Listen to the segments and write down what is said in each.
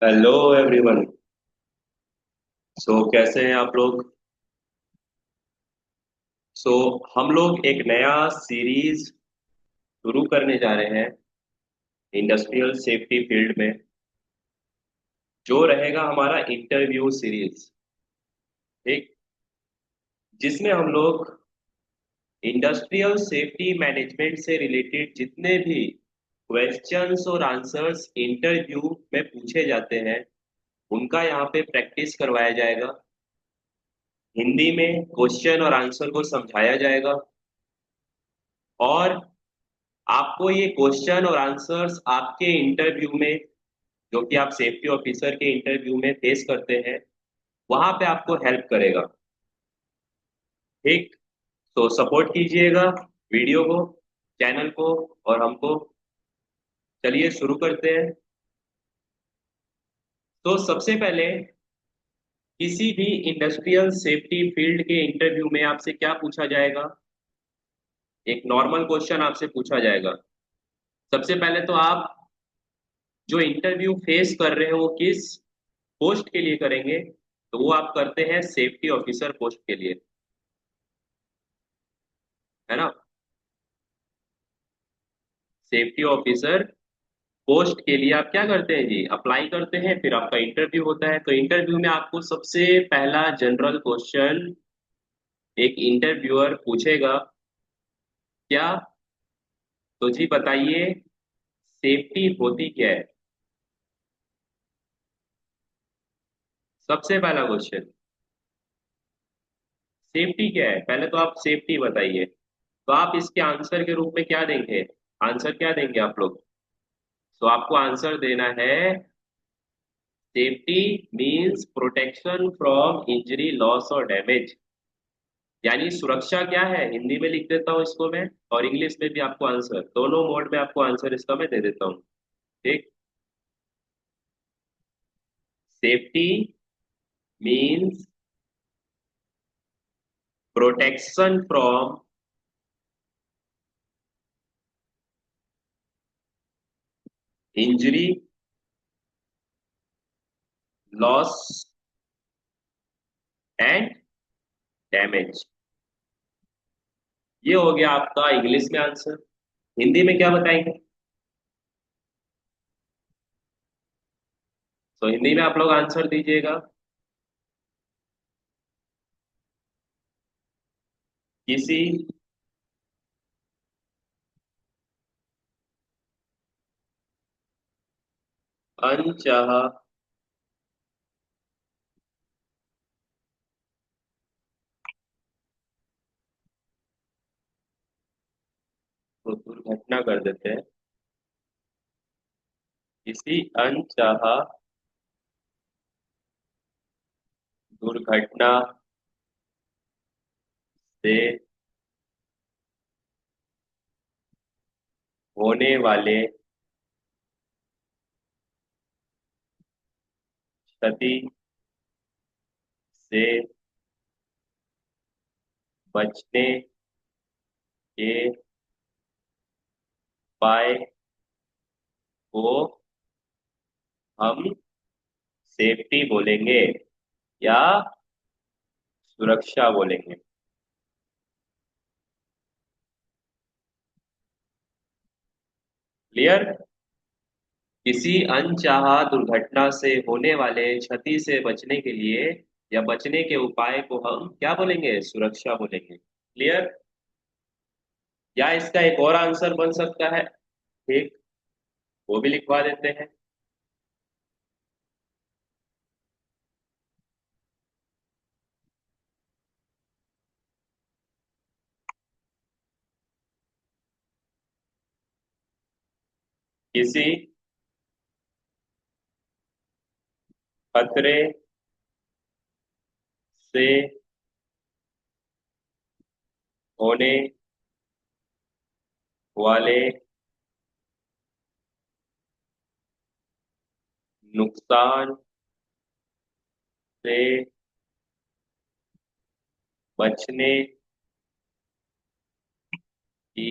Hello everyone. कैसे हैं आप लोग? सो हम लोग एक नया सीरीज शुरू करने जा रहे हैं इंडस्ट्रियल सेफ्टी फील्ड में, जो रहेगा हमारा इंटरव्यू सीरीज। ठीक, जिसमें हम लोग इंडस्ट्रियल सेफ्टी मैनेजमेंट से रिलेटेड जितने भी क्वेश्चंस और आंसर्स इंटरव्यू में पूछे जाते हैं उनका यहाँ पे प्रैक्टिस करवाया जाएगा। हिंदी में क्वेश्चन और आंसर को समझाया जाएगा, और आपको ये क्वेश्चन और आंसर्स आपके इंटरव्यू में, जो कि आप सेफ्टी ऑफिसर के इंटरव्यू में फेस करते हैं, वहां पे आपको हेल्प करेगा। ठीक, तो सपोर्ट कीजिएगा वीडियो को, चैनल को और हमको। चलिए शुरू करते हैं। तो सबसे पहले, किसी भी इंडस्ट्रियल सेफ्टी फील्ड के इंटरव्यू में आपसे क्या पूछा जाएगा? एक नॉर्मल क्वेश्चन आपसे पूछा जाएगा। सबसे पहले तो आप जो इंटरव्यू फेस कर रहे हो वो किस पोस्ट के लिए करेंगे? तो वो आप करते हैं सेफ्टी ऑफिसर पोस्ट के लिए, है ना। सेफ्टी ऑफिसर पोस्ट के लिए आप क्या करते हैं जी? अप्लाई करते हैं, फिर आपका इंटरव्यू होता है। तो इंटरव्यू में आपको सबसे पहला जनरल क्वेश्चन एक इंटरव्यूअर पूछेगा, क्या? तो जी बताइए, सेफ्टी होती क्या है? सबसे पहला क्वेश्चन, सेफ्टी क्या है? पहले तो आप सेफ्टी बताइए। तो आप इसके आंसर के रूप में क्या देंगे? आंसर क्या देंगे आप लोग? तो आपको आंसर देना है, safety means protection from injury, loss और डैमेज। यानी सुरक्षा क्या है, हिंदी में लिख देता हूँ इसको मैं, और इंग्लिश में भी आपको आंसर, दोनों मोड में आपको आंसर इसका मैं दे देता हूँ। ठीक, safety means protection from injury, loss and damage. ये हो गया आपका इंग्लिश में आंसर। हिंदी में क्या बताएंगे? तो हिंदी में आप लोग आंसर दीजिएगा। किसी अनचाहा को दुर्घटना कर देते हैं। किसी अनचाहा दुर्घटना से होने वाले क्षति से बचने के उपाय को हम सेफ्टी बोलेंगे या सुरक्षा बोलेंगे? क्लियर? किसी अनचाहा दुर्घटना से होने वाले क्षति से बचने के लिए या बचने के उपाय को हम क्या बोलेंगे? सुरक्षा बोलेंगे। क्लियर? या इसका एक और आंसर बन सकता है, ठीक, वो भी लिखवा देते हैं। किसी खतरे से होने वाले नुकसान से बचने की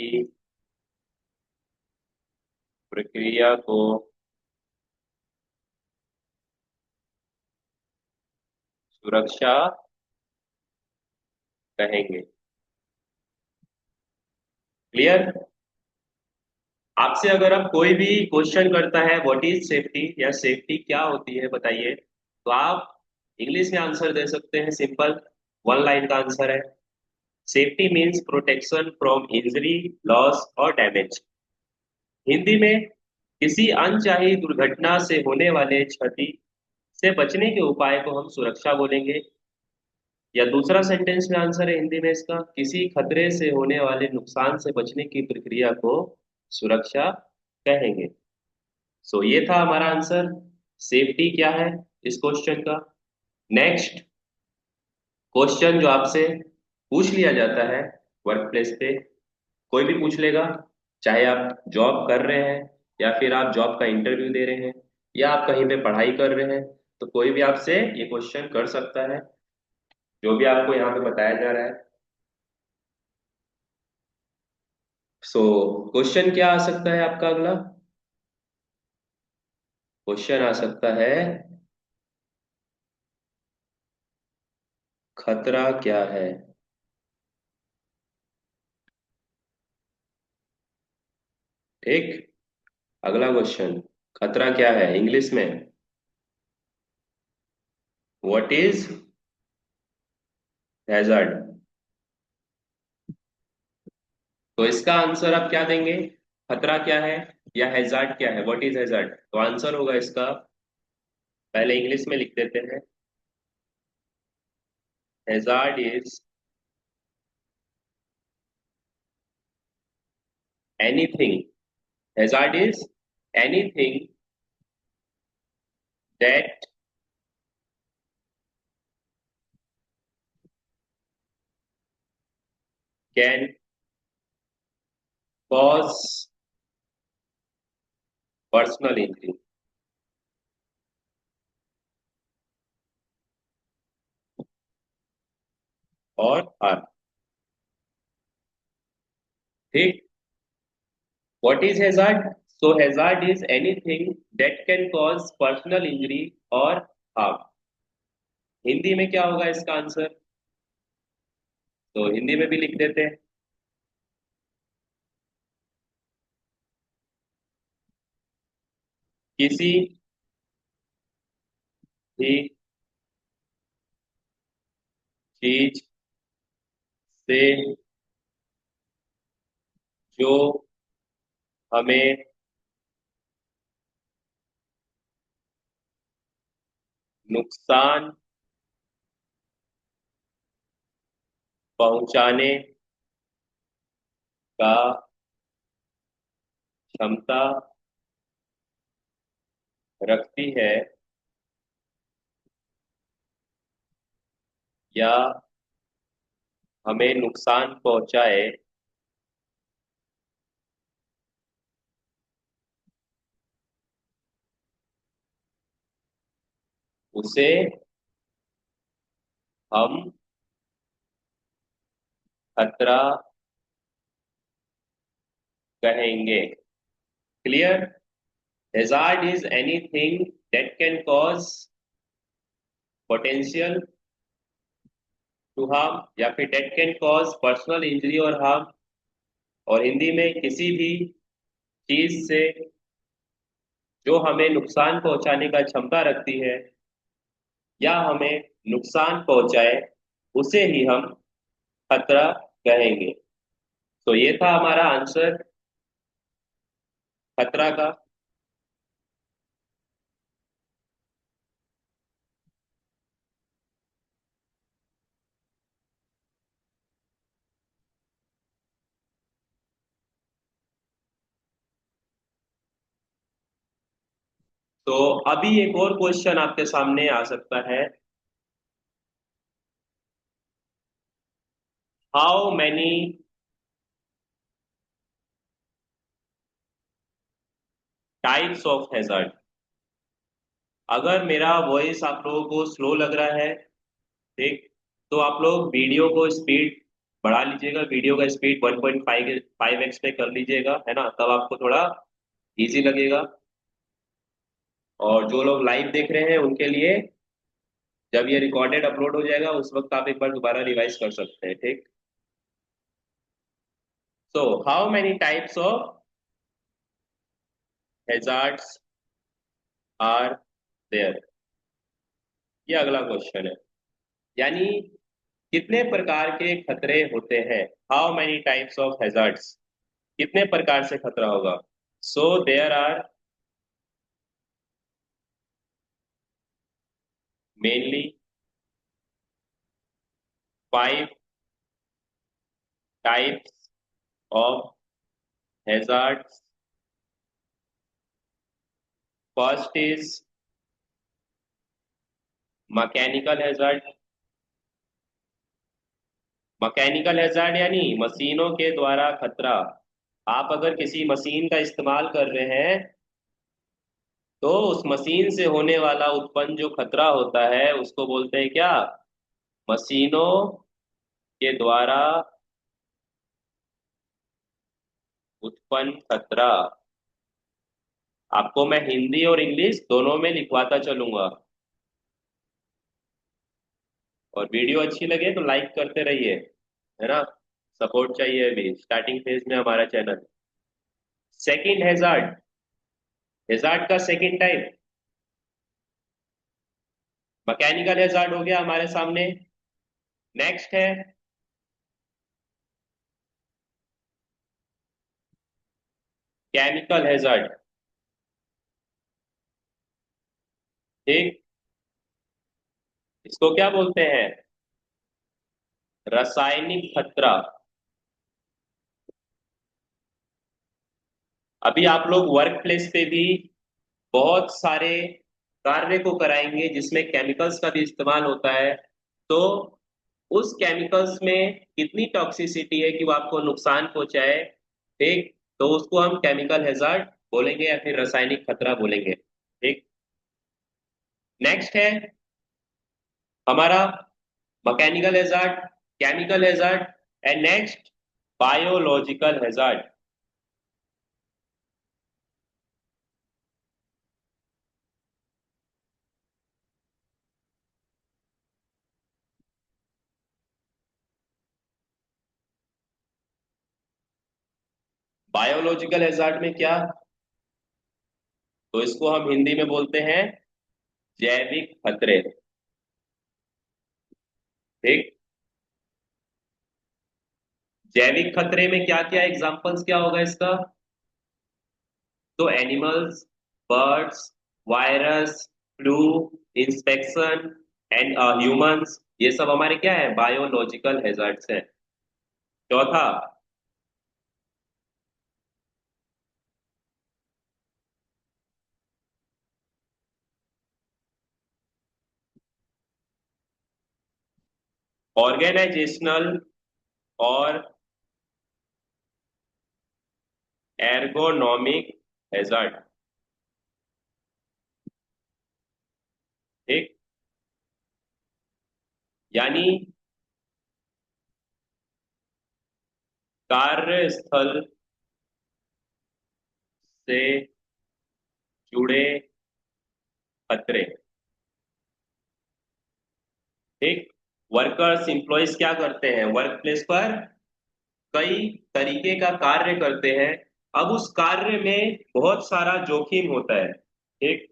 प्रक्रिया को सुरक्षा कहेंगे। क्लियर? आपसे अगर अब कोई भी क्वेश्चन करता है व्हाट इज सेफ्टी या सेफ्टी क्या होती है बताइए, तो आप इंग्लिश में आंसर दे सकते हैं। सिंपल वन लाइन का आंसर है, safety means protection from injury, loss और डैमेज। हिंदी में किसी अनचाही दुर्घटना से होने वाले क्षति से बचने के उपाय को हम सुरक्षा बोलेंगे। या दूसरा सेंटेंस में आंसर है हिंदी में इसका, किसी खतरे से होने वाले नुकसान से बचने की प्रक्रिया को सुरक्षा कहेंगे। सो ये था हमारा आंसर, सेफ्टी क्या है इस क्वेश्चन का। नेक्स्ट क्वेश्चन जो आपसे पूछ लिया जाता है वर्क प्लेस पे, कोई भी पूछ लेगा, चाहे आप जॉब कर रहे हैं या फिर आप जॉब का इंटरव्यू दे रहे हैं या आप कहीं पे पढ़ाई कर रहे हैं, तो कोई भी आपसे ये क्वेश्चन कर सकता है जो भी आपको यहाँ पे बताया जा रहा है। सो क्वेश्चन क्या आ सकता है आपका अगला? क्वेश्चन आ सकता है, खतरा क्या है? ठीक, अगला क्वेश्चन, खतरा क्या है इंग्लिश में, व्हाट इज हैजर्ड? तो इसका आंसर आप क्या देंगे, खतरा क्या है या हैजार्ड क्या है, व्हाट इज हैजार्ड? तो आंसर होगा इसका, पहले इंग्लिश में लिख देते हैं, hazard is anything, hazard is anything that can cause personal injury और हार्म। ठीक, what is hazard? So hazard is anything that can cause personal injury और हार्म। हिंदी में क्या होगा इसका आंसर? तो हिंदी में भी लिख देते हैं, किसी भी चीज से जो हमें नुकसान पहुंचाने का क्षमता रखती है या हमें नुकसान पहुंचाए, उसे हम खतरा कहेंगे। Clear? Hazard is anything that can cause potential to harm या फिर that can cause personal injury और हार्म। और हिंदी में किसी भी चीज से जो हमें नुकसान पहुंचाने का क्षमता रखती है या हमें नुकसान पहुंचाए, उसे ही हम खतरा कहेंगे। तो ये था हमारा आंसर, खतरा का। तो अभी एक और क्वेश्चन आपके सामने आ सकता है, how many types of hazard? अगर मेरा वॉइस आप लोगों को स्लो लग रहा है, ठीक, तो आप लोग वीडियो को स्पीड बढ़ा लीजिएगा, वीडियो का स्पीड 1.5x पे कर लीजिएगा, है ना, तब आपको थोड़ा इजी लगेगा। और जो लोग लाइव देख रहे हैं उनके लिए जब ये रिकॉर्डेड अपलोड हो जाएगा उस वक्त आप एक बार दोबारा रिवाइज कर सकते हैं, ठीक। So how many types of hazards are there, ये अगला क्वेश्चन है। यानी कितने प्रकार के खतरे होते हैं, how many types of hazards, कितने प्रकार से खतरा होगा। So there are mainly 5 types of hazards. First is mechanical hazard. Mechanical hazard यानी मशीनों के द्वारा खतरा। आप अगर किसी मशीन का इस्तेमाल कर रहे हैं तो उस मशीन से होने वाला उत्पन्न जो खतरा होता है उसको बोलते हैं क्या, मशीनों के द्वारा उत्पन्न खतरा। आपको मैं हिंदी और इंग्लिश दोनों में लिखवाता चलूंगा। और वीडियो अच्छी लगे तो लाइक करते रहिए, है ना, सपोर्ट चाहिए, अभी स्टार्टिंग फेज में हमारा चैनल। सेकंड हैजार्ड, हैजार्ड का सेकंड टाइप मैकेनिकल हैजार्ड हो गया हमारे सामने। नेक्स्ट है केमिकल हैजार्ड, ठीक। इसको क्या बोलते हैं, रासायनिक खतरा। अभी आप लोग वर्क प्लेस पे भी बहुत सारे कार्य को कराएंगे जिसमें केमिकल्स का भी इस्तेमाल होता है। तो उस केमिकल्स में कितनी टॉक्सिसिटी है कि वो आपको नुकसान पहुंचाए, ठीक, तो उसको हम केमिकल हैजार्ड बोलेंगे या फिर रासायनिक खतरा बोलेंगे, ठीक। नेक्स्ट है हमारा mechanical hazard, chemical hazard and next biological hazard. Biological hazard में क्या, तो इसको हम हिंदी में बोलते हैं जैविक खतरे, ठीक। जैविक खतरे में क्या क्या एग्जांपल्स क्या होगा इसका, तो animals, birds, virus, flu, inspection and humans, ये सब हमारे क्या है, बायोलॉजिकल हैजार्ड्स हैं। चौथा ऑर्गेनाइजेशनल और एर्गोनॉमिक हैजार्ड, ठीक। यानी कार्यस्थल से जुड़े खतरे, ठीक। वर्कर्स इंप्लॉइज क्या करते हैं वर्क प्लेस पर, कई तरीके का कार्य करते हैं। अब उस कार्य में बहुत सारा जोखिम होता है, ठीक।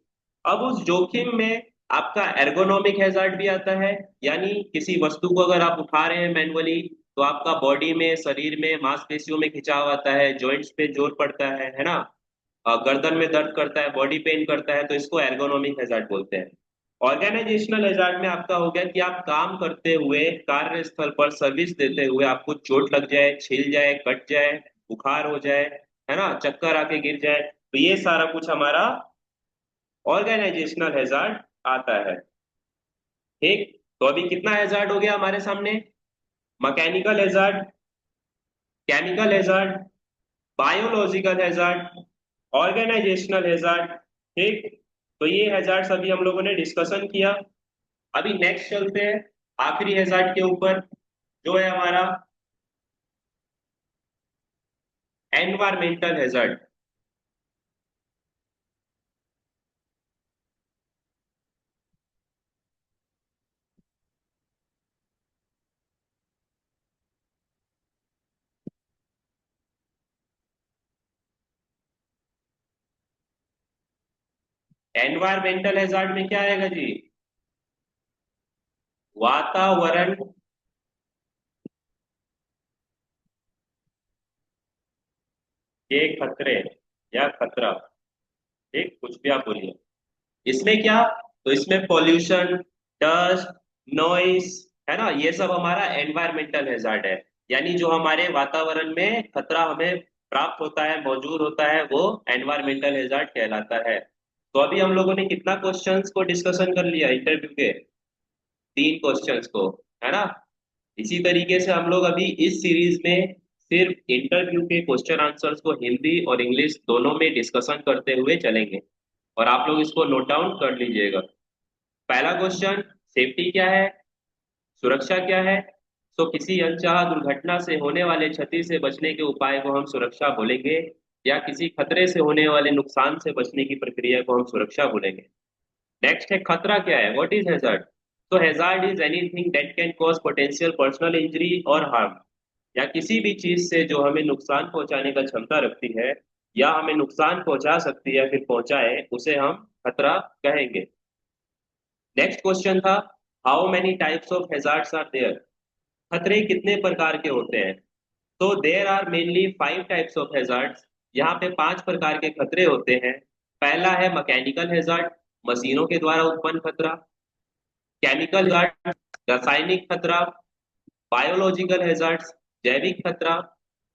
अब उस जोखिम में आपका एर्गोनॉमिक हैजार्ड भी आता है। यानी किसी वस्तु को अगर आप उठा रहे हैं मैनुअली तो आपका बॉडी में, शरीर में, मांसपेशियों में खिंचाव आता है, जॉइंट्स पे जोर पड़ता है ना, गर्दन में दर्द करता है, बॉडी पेन करता है, तो इसको एर्गोनॉमिक हैजार्ड बोलते हैं। ऑर्गेनाइजेशनल हैजार्ड में आपका हो गया कि आप काम करते हुए कार्यस्थल पर सर्विस देते हुए आपको चोट लग जाए, छिल जाए, कट जाए, बुखार हो जाए, है ना, चक्कर आके गिर जाए, तो ये सारा कुछ हमारा ऑर्गेनाइजेशनल हैजार्ड आता है, ठीक। तो अभी कितना हैजार्ड हो गया हमारे सामने, mechanical hazard, chemical hazard, biological hazard, organisational hazard, ठीक। तो ये हैजार्ड्स अभी हम लोगों ने डिस्कशन किया। अभी नेक्स्ट चलते हैं आखिरी हैजार्ड के ऊपर, जो है हमारा एनवायरमेंटल हैजार्ड। एनवायरमेंटल हैजार्ड में क्या आएगा जी? वातावरण के खतरे या खतरा, ठीक, कुछ भी आप बोलिए। इसमें क्या, तो इसमें पॉल्यूशन, डस्ट, नॉइस, है ना, ये सब हमारा एनवायरमेंटल हैजार्ड है। यानी जो हमारे वातावरण में खतरा हमें प्राप्त होता है, मौजूद होता है, वो एनवायरमेंटल हैजार्ड कहलाता है। तो अभी हम लोगों ने कितना क्वेश्चंस को डिस्कशन कर लिया इंटरव्यू के? 3 क्वेश्चंस को, है ना। इसी तरीके से हम लोग अभी इस सीरीज में सिर्फ इंटरव्यू के क्वेश्चन आंसर्स को हिंदी और इंग्लिश दोनों में डिस्कशन करते हुए चलेंगे, और आप लोग इसको नोट डाउन कर लीजिएगा। पहला क्वेश्चन, सेफ्टी क्या है, सुरक्षा क्या है? सो किसी अनचाहा दुर्घटना से होने वाले क्षति से बचने के उपाय को हम सुरक्षा बोलेंगे, या किसी खतरे से होने वाले नुकसान से बचने की प्रक्रिया को हम सुरक्षा बोलेंगे। नेक्स्ट है खतरा क्या है, व्हाट इज हैजार्ड? तो hazard is anything that can cause potential personal injury और हार्म, या किसी भी चीज से जो हमें नुकसान पहुंचाने का क्षमता रखती है, या हमें नुकसान पहुंचा सकती है या फिर पहुंचाए, उसे हम खतरा कहेंगे। नेक्स्ट क्वेश्चन था, how many types of hazards are there? खतरे कितने प्रकार के होते हैं? तो there are mainly 5 types of hazards. यहाँ पे 5 प्रकार के खतरे होते हैं। पहला है मैकेनिकल हैजार्ड, मशीनों के द्वारा उत्पन्न खतरा। केमिकल हैजार्ड, रासायनिक खतरा। बायोलॉजिकल हैजार्ड्स, जैविक खतरा।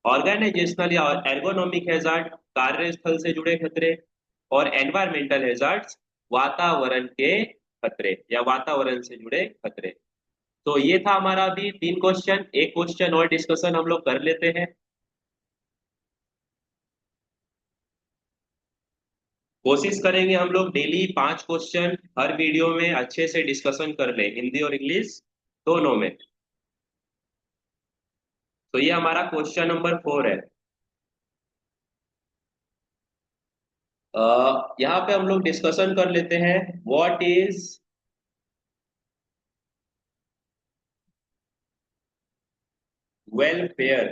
ऑर्गेनाइजेशनल या एर्गोनॉमिक हैजार्ड, कार्यस्थल से जुड़े खतरे। और एनवायरमेंटल हैजार्ड्स, वातावरण के खतरे या वातावरण से जुड़े खतरे। तो ये था हमारा अभी 3 क्वेश्चन। एक क्वेश्चन और डिस्कशन हम लोग कर लेते हैं। कोशिश करेंगे हम लोग डेली 5 क्वेश्चन हर वीडियो में अच्छे से डिस्कशन कर ले, हिंदी और इंग्लिश दोनों में। तो ये हमारा क्वेश्चन नंबर 4 है। यहाँ पे हम लोग डिस्कशन कर लेते हैं, व्हाट इज वेलफेयर,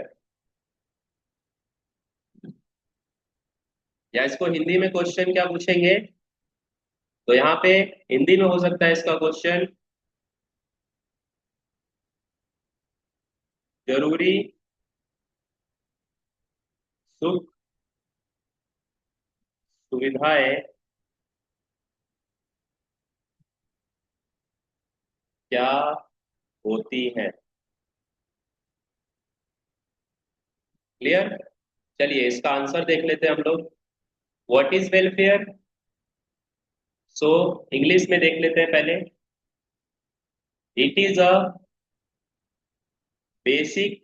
या इसको हिंदी में क्वेश्चन क्या पूछेंगे? तो यहाँ पे हिंदी में हो सकता है इसका क्वेश्चन, जरूरी सुख सुविधाएं क्या होती हैं? क्लियर? चलिए इसका आंसर देख लेते हैं हम लोग। What is welfare? So English में देख लेते हैं पहले। It is a basic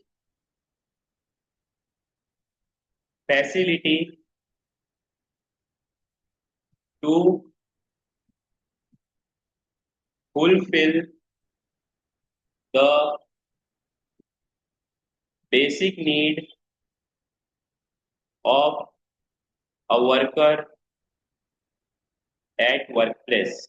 facility to fulfil the basic need of a worker at workplace.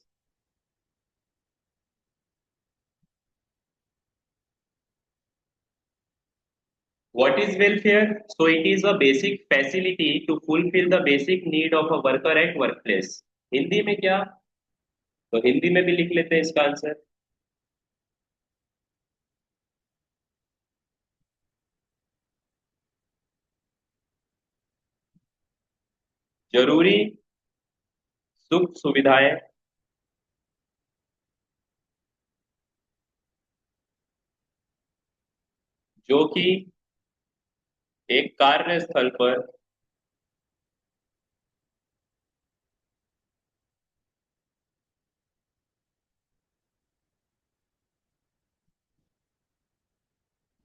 What is welfare? So it is a basic facility to fulfill the basic need of a worker at workplace. Hindi में क्या? तो हिंदी में भी लिख लेते हैं इसका answer, जरूरी सुख सुविधाएं जो कि एक कार्यस्थल पर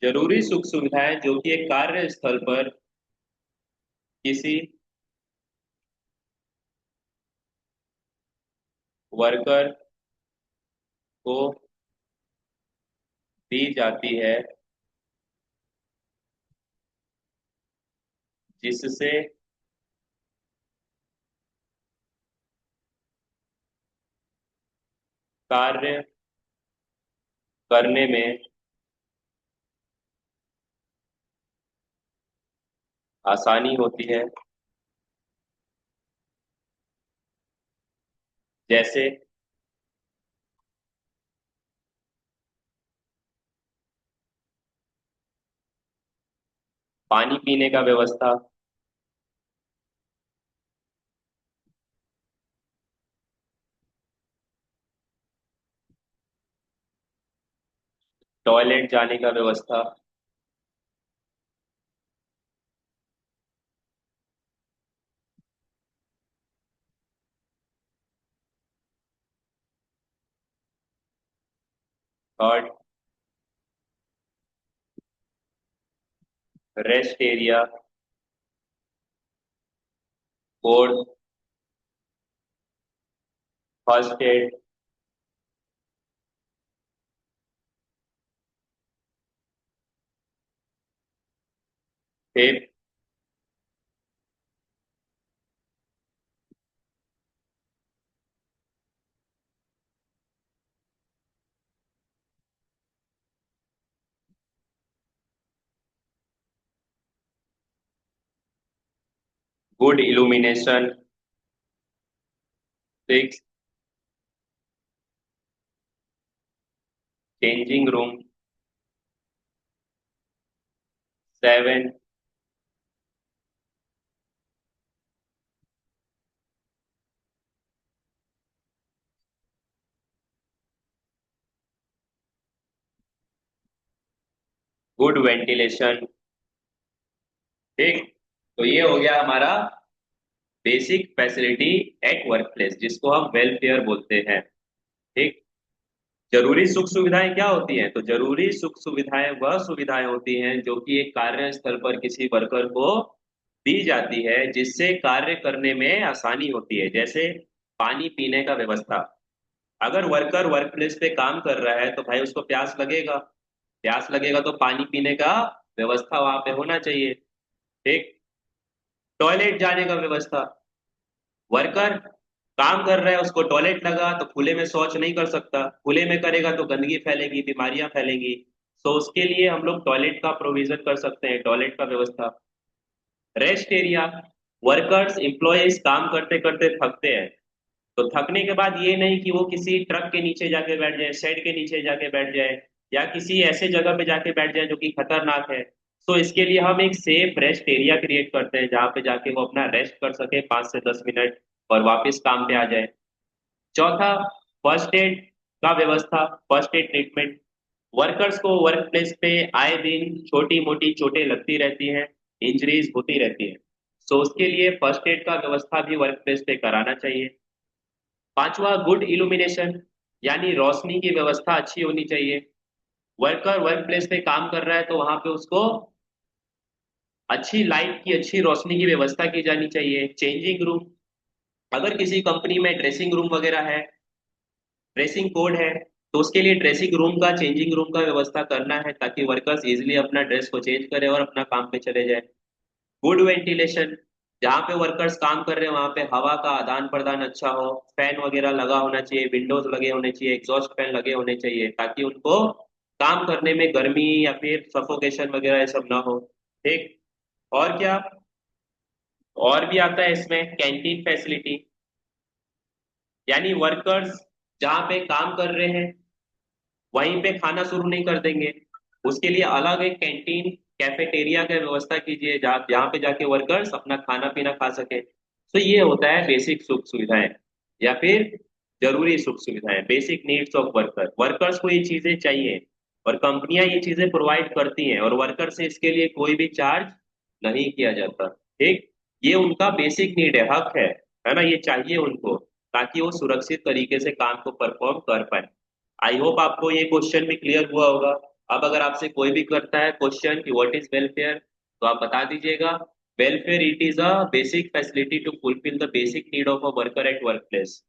जरूरी सुख सुविधाएं जो कि एक कार्यस्थल पर किसी वर्कर को दी जाती है, जिससे कार्य करने में आसानी होती है। जैसे पानी पीने का व्यवस्था, टॉयलेट जाने का व्यवस्था, और rest area, board, first aid, फिर good illumination, six, changing room, seven, good ventilation. ठीक, तो ये हो गया हमारा basic facility at work place, जिसको हम वेलफेयर बोलते हैं। ठीक, जरूरी सुख सुविधाएं क्या होती हैं? तो जरूरी सुख सुविधाएं वह सुविधाएं होती हैं जो कि एक कार्यस्थल पर किसी वर्कर को दी जाती है, जिससे कार्य करने में आसानी होती है। जैसे पानी पीने का व्यवस्था, अगर वर्कर वर्क प्लेस पे काम कर रहा है तो भाई उसको प्यास लगेगा, प्यास लगेगा तो पानी पीने का व्यवस्था वहां पे होना चाहिए। ठीक, टॉयलेट जाने का व्यवस्था, वर्कर काम कर रहा है, उसको टॉयलेट लगा तो खुले में शौच नहीं कर सकता, खुले में करेगा तो गंदगी फैलेगी, बीमारियां फैलेंगी। तो उसके लिए हम लोग टॉयलेट का प्रोविजन कर सकते हैं, टॉयलेट का व्यवस्था। रेस्ट एरिया, वर्कर्स एम्प्लॉयज काम करते करते थकते हैं, तो थकने के बाद ये नहीं कि वो किसी ट्रक के नीचे जाके बैठ जाए, शेड के नीचे जाके बैठ जाए, या किसी ऐसे जगह पे जाके बैठ जाए जो कि खतरनाक है। तो इसके लिए हम एक सेफ रेस्ट एरिया क्रिएट करते हैं, जहाँ पे जाके वो अपना रेस्ट कर सके 5 से 10 मिनट, और वापस काम पे आ जाए। चौथा, फर्स्ट एड का व्यवस्था, फर्स्ट एड ट्रीटमेंट। वर्कर्स को वर्क प्लेस पे आए दिन छोटी मोटी चोटें लगती रहती हैं, इंजरीज होती रहती हैं। सो उसके लिए फर्स्ट एड का व्यवस्था भी वर्क प्लेस पे कराना चाहिए। पांचवा, गुड इल्यूमिनेशन, यानी रोशनी की व्यवस्था अच्छी होनी चाहिए। वर्कर वर्क प्लेस पे काम कर रहा है तो वहां पे उसको अच्छी लाइट की, अच्छी रोशनी की व्यवस्था की जानी चाहिए। चेंजिंग रूम, अगर किसी कंपनी में ड्रेसिंग रूम वगैरह है, ड्रेसिंग कोड है, तो उसके लिए ड्रेसिंग रूम का, चेंजिंग रूम का व्यवस्था करना है, ताकि वर्कर्स इजिली अपना ड्रेस को चेंज करे और अपना काम पे चले जाए। गुड वेंटिलेशन, जहाँ पे वर्कर्स काम कर रहे हैं वहां पे हवा का आदान प्रदान अच्छा हो, फैन वगैरह लगा होना चाहिए, विंडोज लगे होने चाहिए, एग्जॉस्ट फैन लगे होने चाहिए, ताकि उनको काम करने में गर्मी या फिर सफोकेशन वगैरह ये सब ना हो। ठीक, और क्या, और भी आता है इसमें कैंटीन फैसिलिटी, यानी वर्कर्स जहाँ पे काम कर रहे हैं वहीं पे खाना शुरू नहीं कर देंगे, उसके लिए अलग एक कैंटीन, कैफेटेरिया की व्यवस्था कीजिए, जहाँ जहाँ पे जाके वर्कर्स अपना खाना पीना खा सके। तो ये होता है बेसिक सुख सुविधाएं, या फिर जरूरी सुख सुविधाएं, basic needs of worker. Workers को ये चीजें चाहिए, और कंपनियां ये चीजें प्रोवाइड करती हैं, और वर्कर से इसके लिए कोई भी चार्ज नहीं किया जाता। ठीक, ये उनका बेसिक नीड है ना, ये चाहिए उनको, ताकि वो सुरक्षित तरीके से काम को परफॉर्म कर पाए। आई होप आपको ये क्वेश्चन भी क्लियर हुआ होगा। अब अगर आपसे कोई भी करता है क्वेश्चन कि व्हाट इज वेलफेयर, तो आप बता दीजिएगा, welfare it is a basic facility to fulfil the basic need of a worker at work place.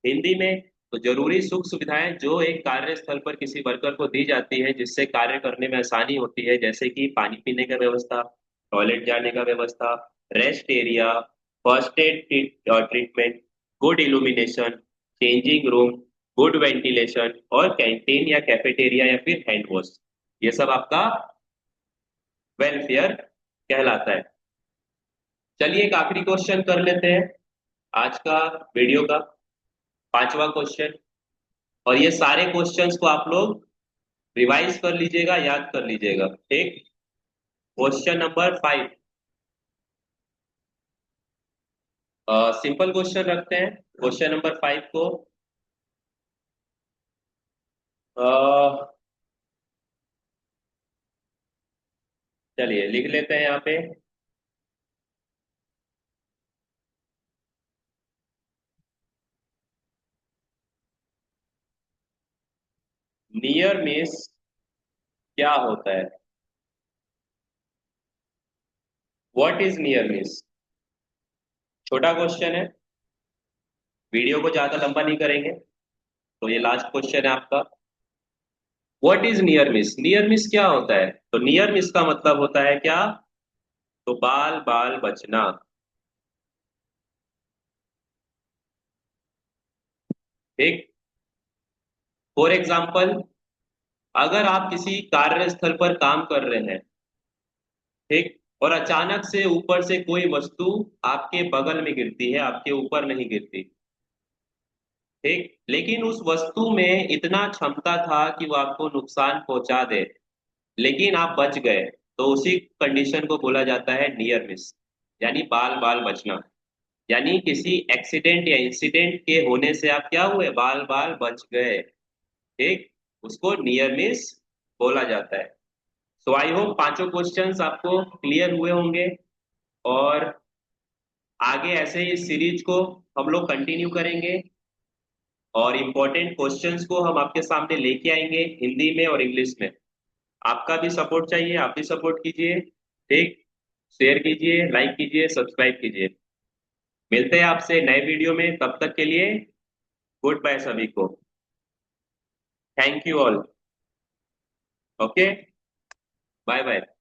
Hindi में, तो जरूरी सुख सुविधाएं जो एक कार्यस्थल पर किसी वर्कर को दी जाती है, जिससे कार्य करने में आसानी होती है, जैसे कि पानी पीने का व्यवस्था, टॉयलेट जाने का व्यवस्था, rest area, first aid treatment, good illumination, changing room, good ventilation, और कैंटीन या कैफेटेरिया या फिर हैंड वॉश, ये सब आपका वेलफेयर कहलाता है। चलिए एक आखिरी क्वेश्चन कर लेते हैं आज का वीडियो का। पांचवा क्वेश्चन। और ये सारे क्वेश्चंस को आप लोग रिवाइज कर लीजिएगा, याद कर लीजिएगा, ठीक। क्वेश्चन नंबर 5, सिंपल क्वेश्चन रखते हैं क्वेश्चन नंबर 5 को। चलिए लिख लेते हैं यहाँ पे। नियर मिस क्या होता है? What is near miss? छोटा क्वेश्चन है, वीडियो को ज्यादा लंबा नहीं करेंगे, तो ये लास्ट क्वेश्चन है आपका। What is near miss? Near miss क्या होता है? तो नियर मिस का मतलब होता है क्या? तो बाल बाल बचना, ठीक। फॉर एग्जाम्पल, अगर आप किसी कार्यस्थल पर काम कर रहे हैं, ठीक, और अचानक से ऊपर से कोई वस्तु आपके बगल में गिरती है, आपके ऊपर नहीं गिरती, ठीक, लेकिन उस वस्तु में इतना क्षमता था कि वो आपको नुकसान पहुंचा दे, लेकिन आप बच गए, तो उसी कंडीशन को बोला जाता है नियर मिस, यानी बाल बाल बचना। यानी किसी एक्सीडेंट या इंसिडेंट के होने से आप क्या हुए, बाल बाल बच गए, ठीक, उसको नियर मिस बोला जाता है। सो आई होप पांचों क्वेश्चंस आपको क्लियर हुए होंगे, और आगे ऐसे ही इस सीरीज को हम लोग कंटिन्यू करेंगे, और इम्पोर्टेंट क्वेश्चंस को हम आपके सामने लेके आएंगे हिंदी में और इंग्लिश में। आपका भी सपोर्ट चाहिए, आप भी सपोर्ट कीजिए, ठीक। शेयर कीजिए, लाइक कीजिए, सब्सक्राइब कीजिए। मिलते हैं आपसे नए वीडियो में, तब तक के लिए गुड बाय सभी को। Thank you all. Okay, bye bye.